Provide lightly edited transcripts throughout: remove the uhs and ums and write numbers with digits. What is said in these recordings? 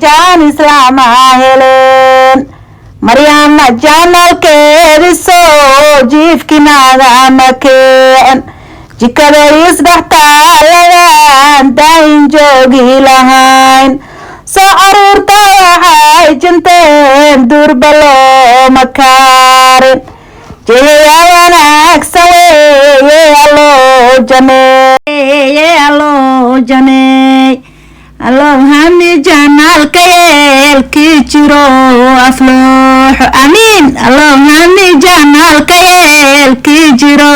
jaan islaama heleen maryama janalkeediso jiifkinaaga makeen jikadayis dhaxtaaladan daahin joogi lahayn soo caruurta waxay jinteen durba looma kaarin jeeya wanaagsan weeye alloo janeey allahani janaalka yeelkii jiro aflooxo amiin allahani janaalka yeelkii jiro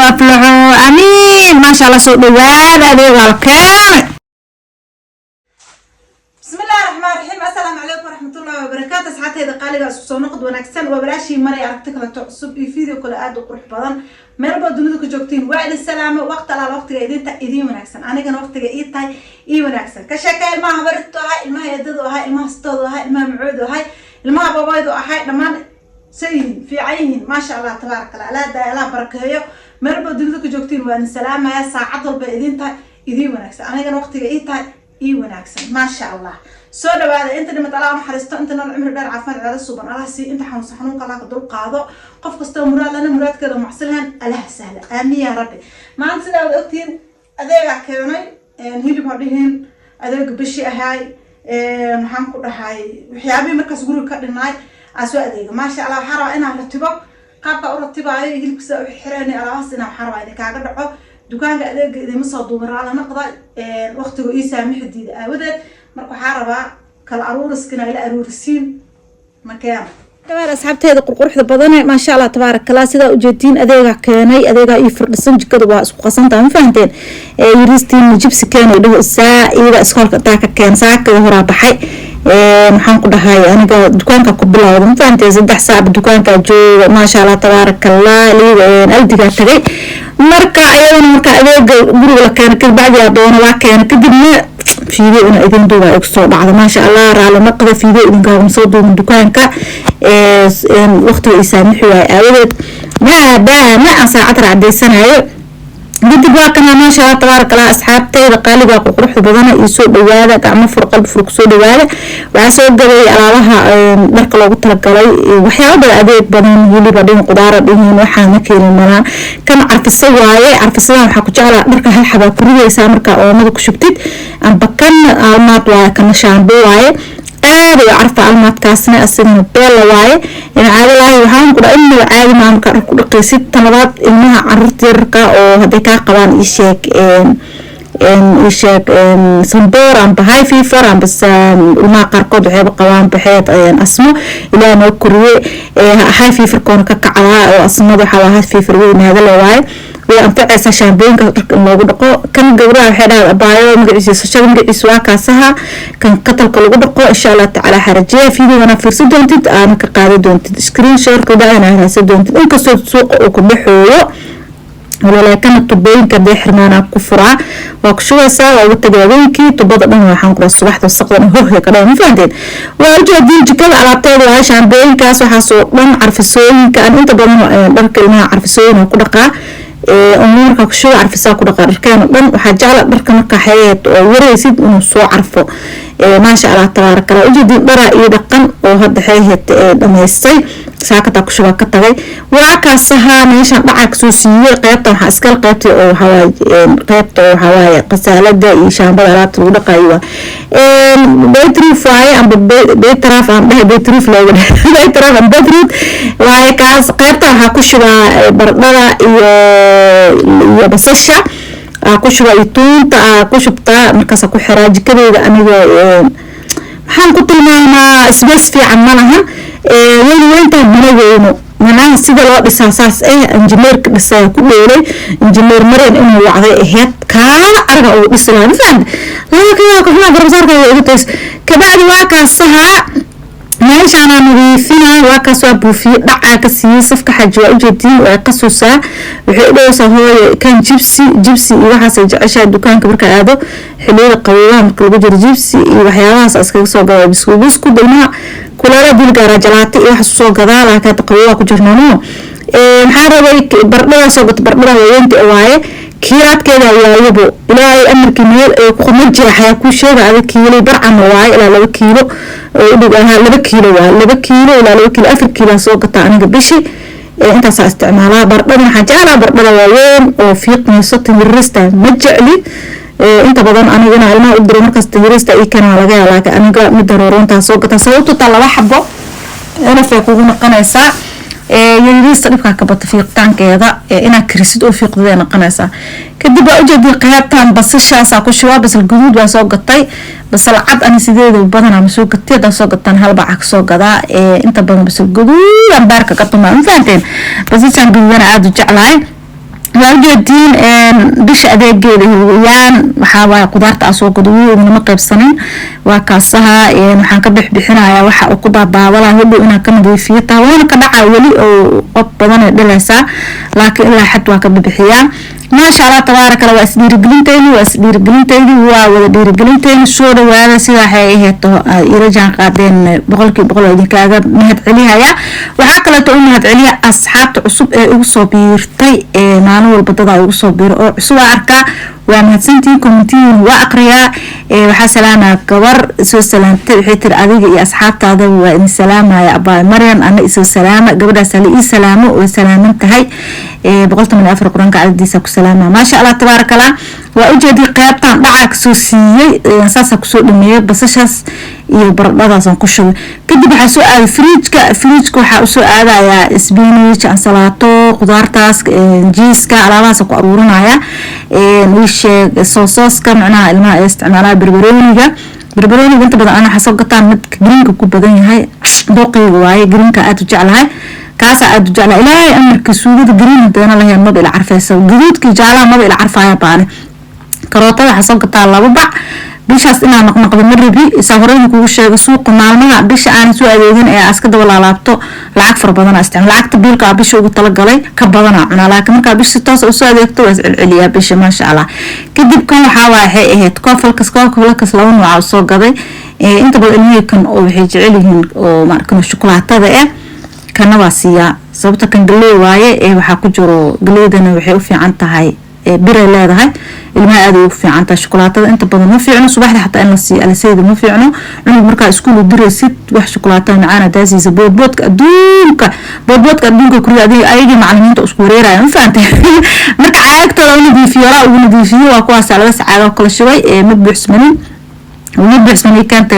aflooxo amiin maasha allah soo dhawaada adeegaalkeen bismillahi rahmaani rahiim assalaamu calaykum waraxmatullahi wabarakaatu asxaabtayda qaaliga isku soo noqod wanaagsan waa walaashii maray aragti kaleto cusub iyo video kale aad u qurux badan meelba dunida ku joogtiin waa idin salaamo waqti alaal waqtiga idin wanaagsan anigana waqtiga ii tahay ii wanaagsan ka sheekay ilmaha habartu ahay ilmaha eedadu ahay ilmaha stoodu ahay ilmaha macoodu ahay ilmaha babaydu ahay dhammaan sayin fiican yihiin maasha allah tabaaraka allah allah barakeeyo meelba dunida ku joogtiin waa idin salaamaya saacad walba idin tahay idin wanaagsan anigana waqtiga ii tahay ii wanaagsan maasha allah soo dhawaada inta dhimad allah naxariisto inta nool cimri dheer caafimaad cibaado suuban allah sii inta xanuunka allah ka dul qaado qof kasta muraad lana muraadkeeda macsilahan allah sahla aamin ya rabbi maanta sidaa wada ogtiin adeega keenay hilib hodhihin adeega bishi ahay waxaan ku dhahay waxyaabihii markaas guriga ka dhinaay asoo adeega maasha allah waxaa rabaa inaan ratibo qaabka u ratibaayo hilibkisa u xireenay alaabas inaan waxaa rabaa idin kaaga dhaco dukaanka adeega idima soo duumaraa la naqda waqtiga ii saamixi diida aawadeed marka waxaa rabaa kala aruuriskina ila aruurisiin makeena dhawaad asxaabteeda qurquruxda badan maasha allah tabaarakallah sidaa ujeediin adeega keenay adeega ii firdhisan jikada waa isku qasantaa ma fahanteen yiriistiin jibsi keenay dhaho isaa iyada iskoolka intaa ka keen saaka horaa baxay waxaan ku dhahay aniga dukaanka ku bilowda ma fahanteen 3 saac dukaanka jooga maasha allah tabaarakallah liiga aldiga tagay marka ayadana marka adeega guriga la keenay kadib bacdi doona waa keenay kadibna فيديو أنا إذن دوبا إكسو بعد ما شاء الله رالي نقضي فيديو إذن قاوم صدو من دكانك وقت يسامحوا أولد ما أساعد رعدي سنة قد بواكنا ما شاء الله تبارك الله أصحاب تيدا قالي باقو قروح بدنا يسوق بوالا قعما فرق الفرق سوق بوالا وعسوق قبي على لها درك الله قلت لك قلي وحيا بلا أديك بدين يلي بدين قدارة بيهين وحا مكين المنا كان عرف السواية عرف السواية وحاكو جعلا درك هالحبا كوريا يسامرك أو مدك شبتت أم بكان المات واي كان شامبو واي aada u carfa almaadkaasna asagana beela waaye caado lahay waxaan ku dhahay inuu caadi maamka ku dhaqaysid talabaad ilmaha carruurta yarka oo haday ka qabaan isheeg sanboor amba high fever amba ilmaha qaarkood waxay qabaan baxeed asmo ilaa noo koriye high fever koona ka kacdaa oo asmada waxa high fever weynaada la waaye وأنفعس شامبين كالموجود قو كان جورا حدا بايو مجلس الشغل مجلس واقعها كان قتل كل جودقو إن شاء الله تعالى حرجية فيديو أنا في سدونتد أنا كقاعدة دونتد سكرين شير كده أنا هنا سدونتد إنك سوق وكل حلو ولا كانت تبين كده حرمانا كفرة وكشوا سوا وتجاوبين كي تبضع منه حنقول الصباح والسقط هو كده مفهمين وأرجع دين جكال على طول عشان بين كاس وحاسو من عرف السوين كان أنت ضمن برك ما عرف السوين وكل أمورك شو عرف ساكو دقار كان دن waxa jecel dharka marka xayeed oo wareysid inuu soo carfo ma sha Allah tabaaraka Allah ujeedin dhara iyo dhaqan oo hadda xayeed dhameystay saakada ku shuba ka tagay waa ka sahaa meeshan dhaca soo siiyay qaybta waxa iska qaybtay oo qaybta waxa waaye qasaalada iyo shaambada alaabta lagu dhaqayo battery fry amba battery fan battery flow battery amba battery waa kaas qaybta waxa ku shuba bardada iyo basasha ku shuba ituunta ku shubta markaas ku xiraa jikadeeda aniga waxaan ku tilmaamaa isbaas fiican malaha weynta biloweyno manaa sida loo dhisaa saas injineerka dhisaa ku dheelay injineer mareen inuu wacday aheyd kaala arga oo dhisay fahad laakiin waa kafna garabsaarka ugu tays kabacdi waa ka sahaa meeshaan aan nadiifina waa ka soo buufiye dhaca ka siiyay safka xaj waa ujeedin waa qasuusaa wuxuu dhowsaa hooyo kan jibsi iyo waxa ay jeceshaa dukaanka marka aado xilliga qabowaha marka lagu jiro jibsi iyo waxyaabahaas iskaga soo gado bisku dalma kulaala bulgaara jalaati iyo wax soo gadaa laakiin qabowaha ku jirnaano maxaa rabay bardhada soo gato bardhada weynta waaye كيرات كذا ويابو إلى أمر كميل خمجة حياة كل شيء هذا كيلو برع مواعي إلى 2 كيلو ويبقى 2 كيلو 2 كيلو إلى 2 كيلو 4 كيلو سوق أنا قبشي أنت ساستعمالها بردنا حاجة بردنا وين وفي قنصة الرستة مجعلي أنت بدن أنا جنا على ما أقدر مركز الرستة إيه كان على جال لكن أنا جا مدرورون تسوق تسويته طلع حبه أنا في كوجو قناصة يريست ربك كبت في قطعن كذا أنا كريست أو في قضية قناصة كده بأوجد قيادتان بس الشاسع كشوا بس الجدود وسوق الطي بس العد أنا سيدي بدنا مسوق الطي ده سوق الطن هالبع سوق كذا أنت بدنا بس الجدود أمبارك كتوم ما فهمتين بس إيش بدنا عاد جعلها وجدين بش أديك جيان وحاول قدرت أسوق دوي ومن مقرب سنين وكاسها وحنك بحنا يا وح أقبض ولا هو أنا كم دي فيه طاوون كدع ولي أو بدنا دلسة لكن لا حد وكب بحيان ما شاء الله تبارك الله واسدير جلنتيني ودير جلنتيني الشور وهذا سلاح هي يرجع قادين بقول هذه كذا مهد عليها يا وحكلا تقول مهد عليها أصحاب عصب يوصبير طي نانو البطاطا يوصبير عصوا عركة ومهتسنتين كومنتين وأقرياء وحسلامة كبر سو سلامتي حيتر أديك يا أصحاب هذا وإن سلامة يا أبا مريم أنا إسو سلامة قبل سالي سلامة وسلامة هاي بقولت من أفرق قرانك على ديسك سلامة ما شاء الله تبارك الله وأوجدي قيادتان دعاك سوسية أساسا كسو دمية بس شاس يبرد أصلا كشوا كده بحسو فريجك وحاسو هذا يا إسبينيش أنسلاتو خضارتاس جيسكا على راسك وأرورنا يا ويش صوصك معناها الماء استعمالها بربرونيجا أنت بدأ أنا حسب قطع مد جرينك كوبدين هاي دوقي واي جرينك أتجعلها كاسة أتجعلها إلهي أمرك سوود جرين أنا لها ما بيل عارفة سو جدود كي جعلها ما بيل عارفة يا باني كروتا حسب قطع الله ببع بيشاس إنا نقنق بمربي سافرين كوش سوق معلومة بيش أنا سوق أديين أسكت ولا لابتو لعك فربنا استعمل لعك تبيل كابيش وقت لقلي كبضنا أنا لكن كابيش ستاس وسوق أديكتو عليا بيش ما شاء الله كدي بكون حوا هي تكافل كسكافل لون وعصوق قضي أنت بالإني كان أو حيج عليهم أو ما كانوا الشوكولاتة ده كان واسيا صوبته كان قلي واي وحكوا جرو قلي ده نوحي وفي عنته هاي بيرة لا ده الماء أدي في عن الشوكولاتة أنت بدل ما في عنو صباح حتى أنا على سيد ما في عنو مركز سكول درست وح شوكولاتة معانا دازي زبود بود كدونك بود كدونك كل هذه أيدي معلمين تأسكوريرا يعني فأنت مركز عاقت لو ندي فيها وندي فيه وقاس على بس على كل شوي متبحث مني ومتبحث مني كانت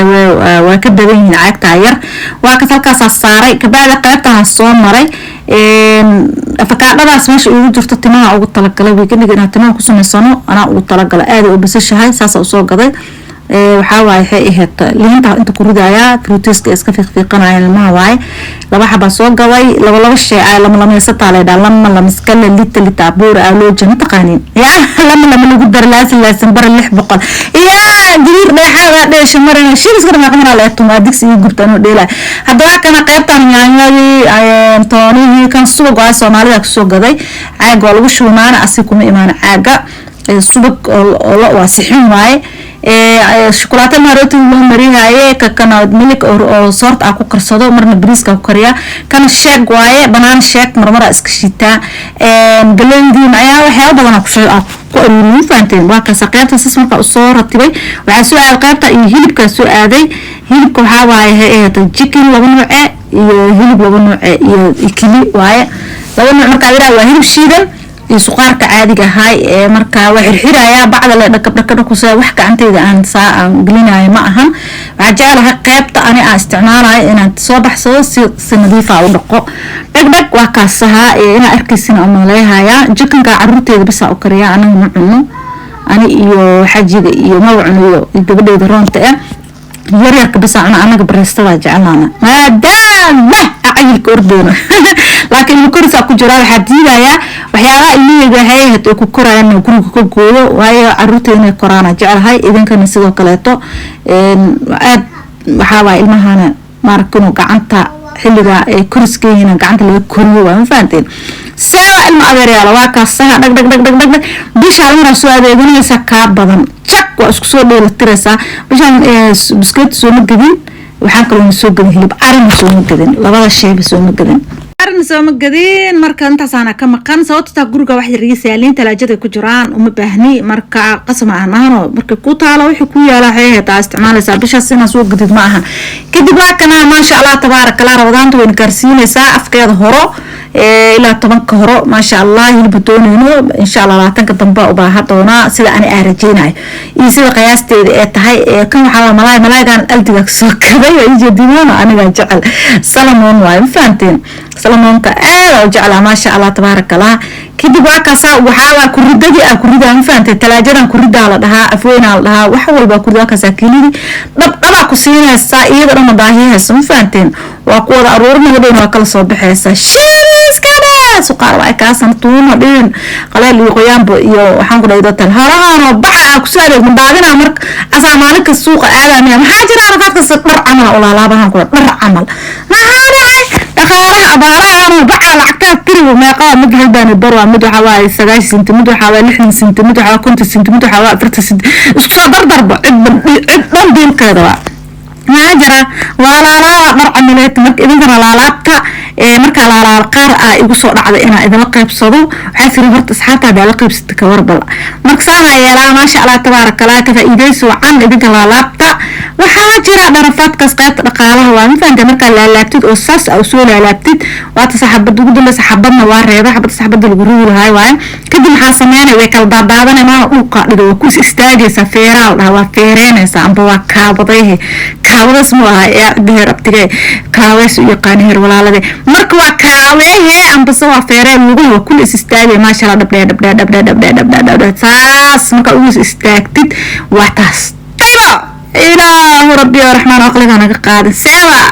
وكده بين عاقت عير وكذا كاس الصاري كبعد قرأتها الصوم مري فكأنا سمعش يقول جرت التماع أو الطلاق ويكون جنا التماع كسم الصنو أنا والطلاق آدي وبس الشهاي ساسة وصوق قضي وحاول حقيقة اللي أنت كرود عيا بروتيسك إسكافي في قناة الماء واي لما حب صوق قضي لما الشيء لما يسطع على ده لما مسكال اللي تعبور أو جن تقانين يا لما نقدر لازم بر اللي حبقل يا جديد ما حاول ليش مرة شيء بس كده ما قمنا على التوم أديك سيجي قرطانو ديلا هذا كان قيادة يعني توني كان سوق عايز سومالي سوق قضي عاق والله شو معنا أسيكم إيمان عاقة سوق الله واسحين واي شوكولاتة مارتو مريها أيه كان ملك أو صارت أكو كرصادو مرنا بريسك أو كريا كان الشاك واي بنان شاك مرة إسكشيتا قلنا دي معايا وحياة بدنا كشيء قولوا فانتين واقع سقيات اسمه كأصور رتبي وعسوا على القابة يهلب كسوا هذي هلب كحوا هي الجيكن لبنوع يهلب لبنوع يكلي واي لبنوع مركبيرة وهلب شيدل سقارك عادي هاي مركا وحرحيرة يا بعض اللي دكب كوسا وحكة عن تيجي عن ساعة قلنا معهم عجالها قيبت أنا استعمالها إن تصبح سنضيفة أو دقة دق وكاسها أنا أركز سنة أماليها يا جكن كعروتي بس أكريا أنا معنا أنا يو حاجة يو موعنا يو يقبل يدرون تأ يريك بس أنا قبرستوا جعلنا ما دام أعيل كوردون لكن الكورس أكو جرال حديدة يا وحياة اللي هي هتكون كورة إنه كل كوره وهي عروتين كورانا جعل هاي إذا كان نسيجو كلاته وحاول المهانة ماركنو قعنتا حلقة كورس كينا قعنتا اللي كوريو ما فهمتين سواء المعذرة على واقع سها دق بيش على مرة سؤال يقولون يسكاب بدن شك واسكسور لي الترسة بيشان بسكت سومك جدين وحنكلون سوق جدين هلب عرم سومك جدين لبعض الشيء بسومك جدين soo ma gadin marka intaasana ka maqan sababta guriga wax yar saalin talaajada ku jiraan uma baahni marka qasam aanaano marka ku taalo wixii ku yaala hay'ada isticmaalaysa bishaas inaan soo gadid ma aha kadib waa kana ma sha Allah tabarakallah rabadaanta way karsiinaysaa afkeeda horo ilaa 10 horo ma sha Allah hilib doonayno insha Allah 20 dambe u baahan doona sida aan arajeenay iyo sida qiyaasteeda ee tahay kan waxa malaaygan aldiga soo kabay ay jeedinaan aniga jecel salamoon way faanteen salamoonka oo jecel ma sha Allah tabarakallah kadib waa kaasa waxa ku ridaan faantay talaajadan ku ridaa la dhahaa afweena la dhahaa wax walba ku ridaa kaasa kilidi dhaba ku siinaysa iyada ma baahiyaha faanteen waa ku wada aruurnadeena waa kala soo baxaysa suqaar waa kaasan tuuna dhin qalaal iyo qoyaanba iyo waxaan ku dhaydoo tan haraano baxa ku saaray madaadina marka asaa maalinka suuqa aadamaya maxaa jira raqadka dhar camal oo laalaabahan ku dhar camal maxaa dhacay dhaqaalaha abaaraha baxa lacagta tiriyo meeqa mid halbaan barwa mid waxa waa 9 sent mid waxa waa 6 sent mid waxa 50 sent mid waxa waa 40 sent isku soo dardarba cid diilkeeda ما جرى ولا لا مرة عملت إذا كان لا لابتا مركا لا القار يقول صور على إنا إذا لقيب صدو حاسر برت أصحابها بلقيب ستة وربلا مركساها يا لا ما شاء الله تبارك الله كذا إيديس وعن إذا كان لا لابتا وحاجر درفات كسقط رقالها ومثلا أنت مركا لا لابتد أو ساس أو سول لا لابتد واتسحب بدو دول سحبنا واريضة حبت سحب الجرول هاي وين كده محاسمين ويكل ضبابنا ما أوقع لو كوس استاجي سفيرة ولا فيرين سامبوا كابضيه كاوة اسمها يا دهر أبتجي كاوس يقانير ولا لده مركوا كاويه أم بس هو فيرين وجوه كل استاجي ما شاء الله دبلا ساس مكوس استاجت واتس إله ربي الرحمن أقلك أنا قاعد سوا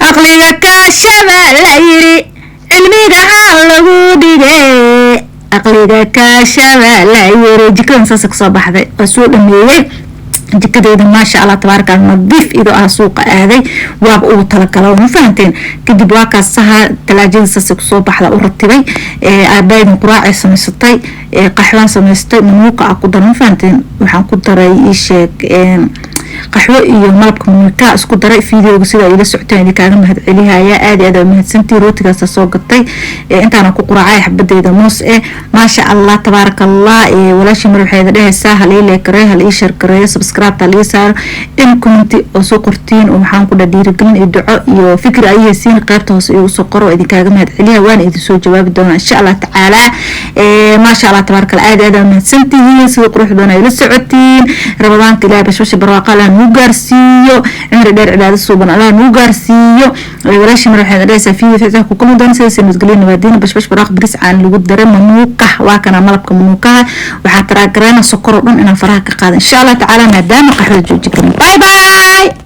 أقلك كشمع لا يري علمي دعال لغودي أقلك كشمع لا يري جكرا نساسك صباح ذي أسوء الميوي جكديد ما شاء الله تبارك الله نظيف إذا أسوق هذي وابقوا تلقلوا مفهمتين كدب واقع السها تلاجين ساسك صباح لا أرتبي أبايد قراء سمستي قحوان سمستي من موقع قدر مفهمتين وحن قدر يشيك قحوة iyo malabka mulka isku daray fiidiyowga sida ila socotay idin kaaga mahad celiyaa aad mahadsantii rootigaas soo gatay intaana ku quraacay xabadeyda moos ma sha Allah tabarakallah walaashi mar waxay dhahaysaa hal ila karay hal ii share karay subscribe tali saar in comment oo soo qortiin oo waxaan ku dhiirigelin iyo duco iyo fikir ay siin qaybta hoose iyo soo qoro idin kaaga mahad celiyaa waan idin soo jawaabi doonaa insha Allah taala ma sha Allah tabarakallah aad mahadsantii sida quruxdana ila socotiin rabadaanka ilaahay bashasha barwaaqo نوغارسيو عمر دير عبادة صوبنا الله نوغارسيو ولاشي مروح هذا ليس فيه فتاة كل دون سيسي مسجلين نوادين باش براق بريس عن لوجود درم منوكه واكنا ملبك منوكه وحتى راكرانا سكر إن فراك قاد إن شاء الله تعالى ندام قحوة جوجكم باي باي.